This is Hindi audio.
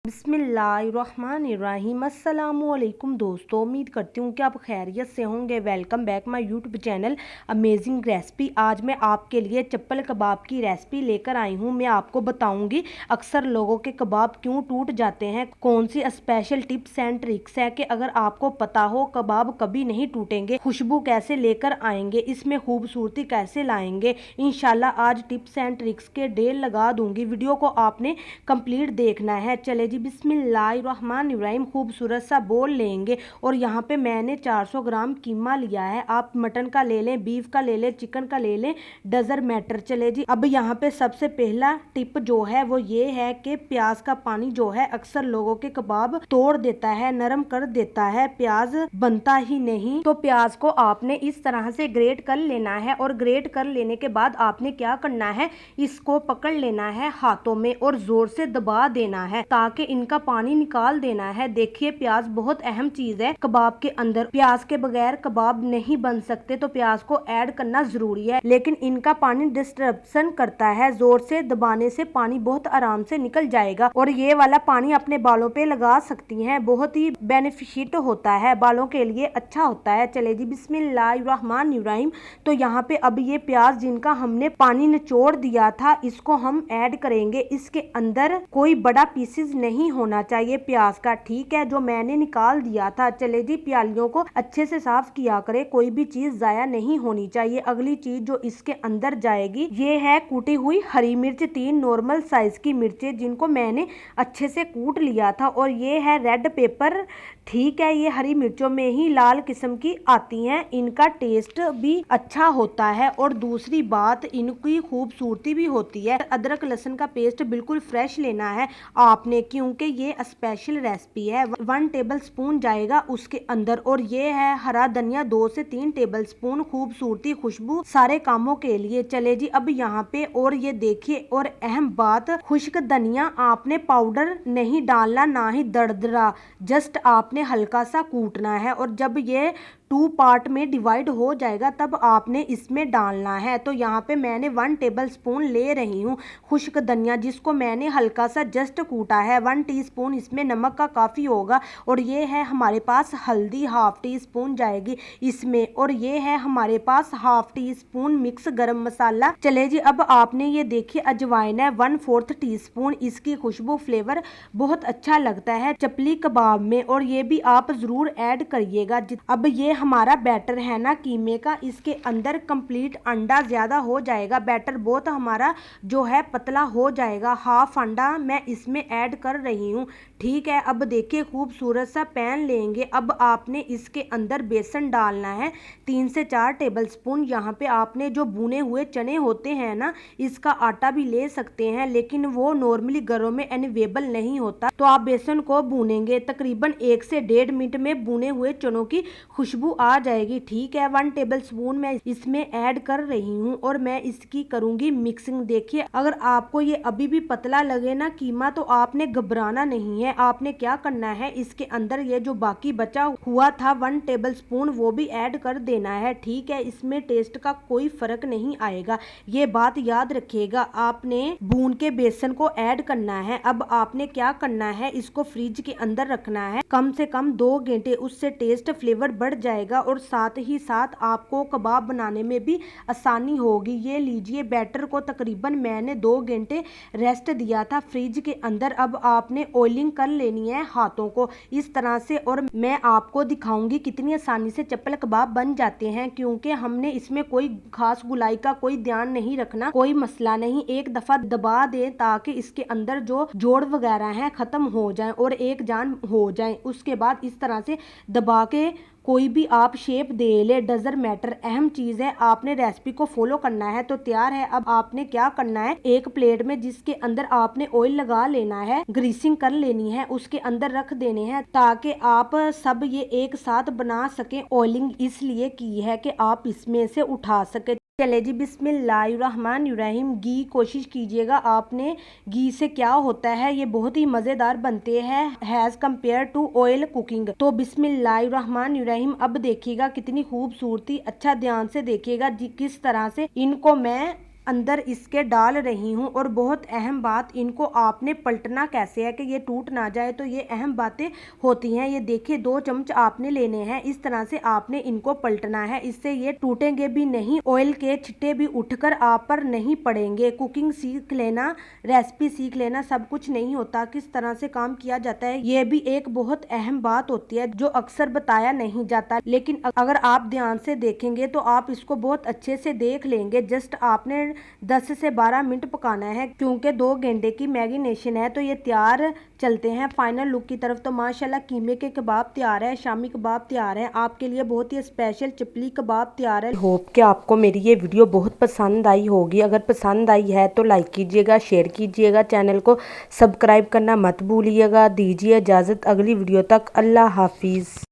बिस्मिल्लाहिर्रहमानिर्रहीम। अस्सलामुअलैकुम दोस्तों, उम्मीद करती हूँ कि आप खैरियत से होंगे। Welcome back my YouTube channel amazing recipe. आज मैं आपके लिए चप्पल कबाब की रेसिपी लेकर आई हूँ। मैं आपको बताऊंगी अक्सर लोगों के कबाब क्यों टूट जाते हैं, कौन सी स्पेशल टिप्स एंड ट्रिक्स है कि अगर आपको पता हो कबाब कभी नहीं टूटेंगे, खुशबू कैसे लेकर आएंगे, इसमें खूबसूरती कैसे लाएंगे। इंशाल्लाह आज टिप्स एंड ट्रिक्स के ढेर लगा दूंगी। वीडियो को आपने कंप्लीट देखना है। चले बिस्मिल्लाहिर्रहमानिर्रहीम। खूबसूरत सा बोल लेंगे और यहाँ पे मैंने 400 ग्राम कीमा लिया है। आप मटन का ले लें, बीफ का ले लें, चिकन का ले लें, डजर मैटर। चले जी, अब यहाँ पे सबसे पहला टिप जो है वो ये है कि प्याज का पानी जो है अक्सर लोगों के कबाब तोड़ देता है, नरम कर देता है, प्याज बनता ही नहीं। तो प्याज को आपने इस तरह से ग्रेट कर लेना है और ग्रेट कर लेने के बाद आपने क्या करना है, इसको पकड़ लेना है हाथों में और जोर से दबा देना है ताकि इनका पानी निकाल देना है। देखिए, प्याज बहुत अहम चीज है कबाब के अंदर। प्याज के बगैर कबाब नहीं बन सकते, तो प्याज को ऐड करना जरूरी है, लेकिन इनका पानी डिस्टर्बन करता है। जोर से दबाने से पानी बहुत आराम से निकल जाएगा और ये वाला पानी अपने बालों पे लगा सकती हैं। बहुत ही बेनिफिशियल होता है, बालों के लिए अच्छा होता है। चले जी, बिस्मिल्लाहिर्रहमानिर्रहीम। तो यहाँ पे अब ये प्याज जिनका हमने पानी निचोड़ दिया था, इसको हम ऐड करेंगे। इसके अंदर कोई बड़ा पीसेस नहीं होना चाहिए प्याज का, ठीक है, जो मैंने निकाल दिया था। चले जी, प्यालियों को अच्छे से साफ किया करे, कोई भी चीज जाया नहीं होनी चाहिए। अगली चीज जो इसके अंदर जाएगी ये है कूटी हुई हरी मिर्च, 3 नॉर्मल साइज की मिर्चें जिनको मैंने अच्छे से कूट लिया था। और ये है रेड पेपर, ठीक है, ये हरी मिर्चों में ही लाल किस्म की आती हैं, इनका टेस्ट भी अच्छा होता है और दूसरी बात इनकी खूबसूरती भी होती है। अदरक लहसुन का पेस्ट बिल्कुल फ्रेश लेना है आपने, क्योंकि ये स्पेशल रेसिपी है। 1 टेबल स्पून जाएगा उसके अंदर। और ये है हरा धनिया, 2 से 3 टेबल स्पून। खूबसूरती, खुशबू, सारे कामों के लिए। चले जी, अब यहाँ पे और ये देखिए, और अहम बात, खुश्क धनिया आपने पाउडर नहीं डालना, ना ही दरदरा, जस्ट आपने हल्का सा कूटना है। और जब ये 2 पार्ट में डिवाइड हो जाएगा तब आपने इसमें डालना है। तो यहाँ पे मैंने 1 टेबल स्पून ले रही हूँ खुश्क धनिया, जिसको मैंने हल्का सा जस्ट कूटा है। 1 टीस्पून इसमें नमक का काफ़ी होगा। और ये है हमारे पास हल्दी, 1/2 टीस्पून जाएगी इसमें। और ये है हमारे पास 1/2 टीस्पून मिक्स गरम मसाला। चले जी, अब आपने ये देखिए अजवाइन है 1/4 टीस्पून। इसकी खुशबू, फ्लेवर बहुत अच्छा लगता है चपली कबाब में, और ये भी आप जरूर ऐड करिएगा। अब ये हमारा बैटर है ना कीमे का, इसके अंदर कंप्लीट अंडा ज्यादा हो जाएगा, बैटर बहुत हमारा जो है पतला हो जाएगा। 1/2 अंडा मैं इसमें ऐड कर रही हूँ, ठीक है। अब देखिए, खूबसूरत सा पैन लेंगे। अब आपने इसके अंदर बेसन डालना है 3 से 4 टेबल स्पून। यहाँ पे आपने जो भुने हुए चने होते हैं ना, इसका आटा भी ले सकते हैं, लेकिन वो नॉर्मली घरों में अवेलेबल नहीं होता। तो आप बेसन को भूनेंगे, तकरीबन 1 से 1.5 मिनट में भुने हुए चनों की खुशबू आ जाएगी, ठीक है। 1 टेबल स्पून मैं इसमें ऐड कर रही हूँ और मैं इसकी करूंगी मिक्सिंग। देखिए, अगर आपको ये अभी भी पतला लगे ना कीमा, तो आपने घबराना नहीं है। आपने क्या करना है, इसके अंदर ये जो बाकी बचा हुआ था 1 टेबल स्पून, वो भी ऐड कर देना है, ठीक है। इसमें टेस्ट का कोई फर्क नहीं आएगा, ये बात याद रखिएगा। आपने भून के बेसन को ऐड करना है। अब आपने क्या करना है, इसको फ्रिज के अंदर रखना है कम से कम 2 घंटे, उससे टेस्ट फ्लेवर बढ़ जाएगा और साथ ही साथ आपको कबाब बनाने में भी आसानी होगी। ये लीजिए, बैटर को तकरीबन मैंने 2 घंटे रेस्ट दिया था फ्रिज के अंदर। अब आपने ऑयलिंग कर लेनी है हाथों को इस तरह से, और मैं आपको दिखाऊंगी कितनी आसानी से चप्पल कबाब बन जाते हैं, क्योंकि हमने इसमें कोई खास गुलाई का कोई ध्यान नहीं रखना, कोई मसला नहीं। एक दफा दबा दें ताकि इसके अंदर जो जोड़ वगैरह हैं खत्म हो जाएं और एक जान हो जाएं। उसके बाद इस तरह से दबा के कोई भी आप शेप दे ले। डजर मैटर अहम चीज है, आपने रेसिपी को फॉलो करना है। तो तैयार है। अब आपने क्या करना है, एक प्लेट में जिसके अंदर आपने ऑयल लगा लेना है, ग्रीसिंग कर लेनी है, उसके अंदर रख देने हैं ताकि आप सब ये एक साथ बना सके। ऑयलिंग इसलिए की है कि आप इसमें से उठा सके। चले जी, बिस्मिल्लाहिर्रहमानिर्रहीम। घी कोशिश कीजिएगा आपने, घी से क्या होता है, ये बहुत ही मज़ेदार बनते हैं has compare to oil cooking. तो बिस्मिल्लाहिर्रहमानिर्रहीम। अब देखिएगा कितनी खूबसूरती, अच्छा ध्यान से देखिएगा जी किस तरह से इनको मैं अंदर इसके डाल रही हूँ। और बहुत अहम बात, इनको आपने पलटना कैसे है कि ये टूट ना जाए, तो ये अहम बातें होती हैं। ये देखिए 2 चम्मच आपने लेने हैं, इस तरह से आपने इनको पलटना है, इससे ये टूटेंगे भी नहीं, ऑयल के छिट्टे भी उठकर आप पर नहीं पड़ेंगे। कुकिंग सीख लेना, रेसिपी सीख लेना, सब कुछ नहीं होता, किस तरह से काम किया जाता है ये भी एक बहुत अहम बात होती है जो अक्सर बताया नहीं जाता। लेकिन अगर आप ध्यान से देखेंगे तो आप इसको बहुत अच्छे से देख लेंगे। जस्ट आपने 10 से 12 मिनट पकाना है, क्योंकि 2 घंटे की मैरिनेशन है। तो ये तैयार, चलते हैं फाइनल लुक की तरफ। तो माशाल्लाह कीमे के कबाब तैयार है, शामी कबाब तैयार है, आपके लिए बहुत ही स्पेशल चपली कबाब तैयार है। होप कि आपको मेरी ये वीडियो बहुत पसंद आई होगी। अगर पसंद आई है तो लाइक कीजिएगा, शेयर कीजिएगा, चैनल को सब्सक्राइब करना मत भूलिएगा। दीजिए इजाज़त अगली वीडियो तक। अल्लाह हाफिज़।